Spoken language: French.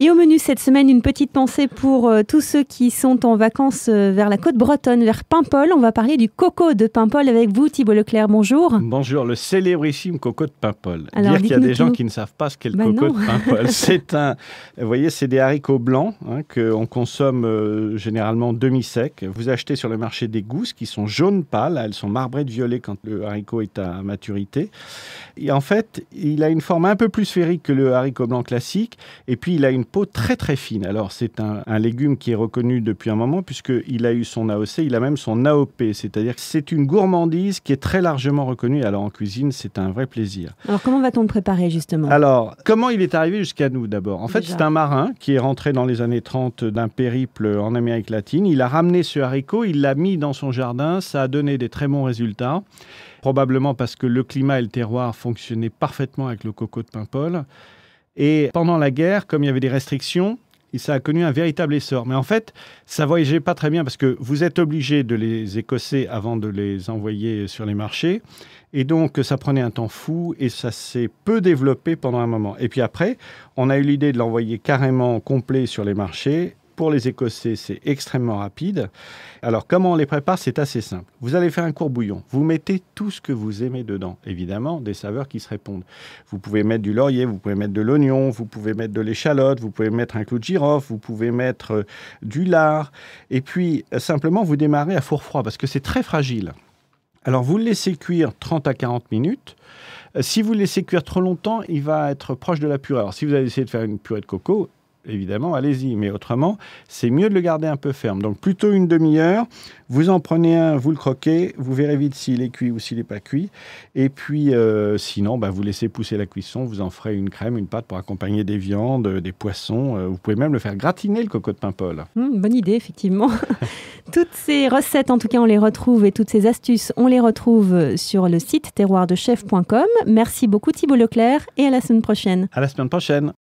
Et au menu cette semaine, une petite pensée pour tous ceux qui sont en vacances vers la côte bretonne, vers Paimpol. On va parler du coco de Paimpol avec vous, Thibault Leclerc. Bonjour. Bonjour, le célébrissime coco de Paimpol. Alors, dire qu'il y a des gens qui ne savent pas ce qu'est le coco de Paimpol. Vous voyez, c'est des haricots blancs qu'on consomme généralement demi-secs. Vous achetez sur le marché des gousses qui sont jaunes pâles. Elles sont marbrées de violet quand le haricot est à maturité. Et en fait, il a une forme un peu plus sphérique que le haricot blanc classique. Et puis, il a une peau très très fine. Alors, c'est un légume qui est reconnu depuis un moment puisqu'il a eu son AOC, il a même son AOP. C'est-à-dire que c'est une gourmandise qui est très largement reconnue. Alors, en cuisine, c'est un vrai plaisir. Alors, comment va-t-on le préparer, justement ? Alors, comment il est arrivé jusqu'à nous, d'abord ? En fait, c'est un marin qui est rentré dans les années 30 d'un périple en Amérique latine. Il a ramené ce haricot, il l'a mis dans son jardin. Ça a donné des très bons résultats. Probablement parce que le climat et le terroir fonctionnaient parfaitement avec le coco de Paimpol. Et pendant la guerre, comme il y avait des restrictions, ça a connu un véritable essor. Mais en fait, ça ne voyageait pas très bien parce que vous êtes obligé de les écosser avant de les envoyer sur les marchés. Et donc, ça prenait un temps fou et ça s'est peu développé pendant un moment. Et puis après, on a eu l'idée de l'envoyer carrément complet sur les marchés. Pour les écosser, c'est extrêmement rapide. Alors, comment on les prépare ? C'est assez simple. Vous allez faire un court bouillon. Vous mettez tout ce que vous aimez dedans. Évidemment, des saveurs qui se répondent. Vous pouvez mettre du laurier, vous pouvez mettre de l'oignon, vous pouvez mettre de l'échalote, vous pouvez mettre un clou de girofle, vous pouvez mettre du lard. Et puis, simplement, vous démarrez à four froid parce que c'est très fragile. Alors, vous le laissez cuire 30 à 40 minutes. Si vous le laissez cuire trop longtemps, il va être proche de la purée. Alors, si vous avez essayé de faire une purée de coco, évidemment, allez-y. Mais autrement, c'est mieux de le garder un peu ferme. Donc, plutôt une demi-heure. Vous en prenez un, vous le croquez. Vous verrez vite s'il est cuit ou s'il n'est pas cuit. Et puis, sinon, vous laissez pousser la cuisson. Vous en ferez une crème, une pâte pour accompagner des viandes, des poissons. Vous pouvez même le faire gratiner, le coco de Paimpol. Bonne idée, effectivement. Toutes ces recettes, en tout cas, on les retrouve et toutes ces astuces, on les retrouve sur le site terroirdechef.com. Merci beaucoup, Thibault Leclerc, et à la semaine prochaine. À la semaine prochaine.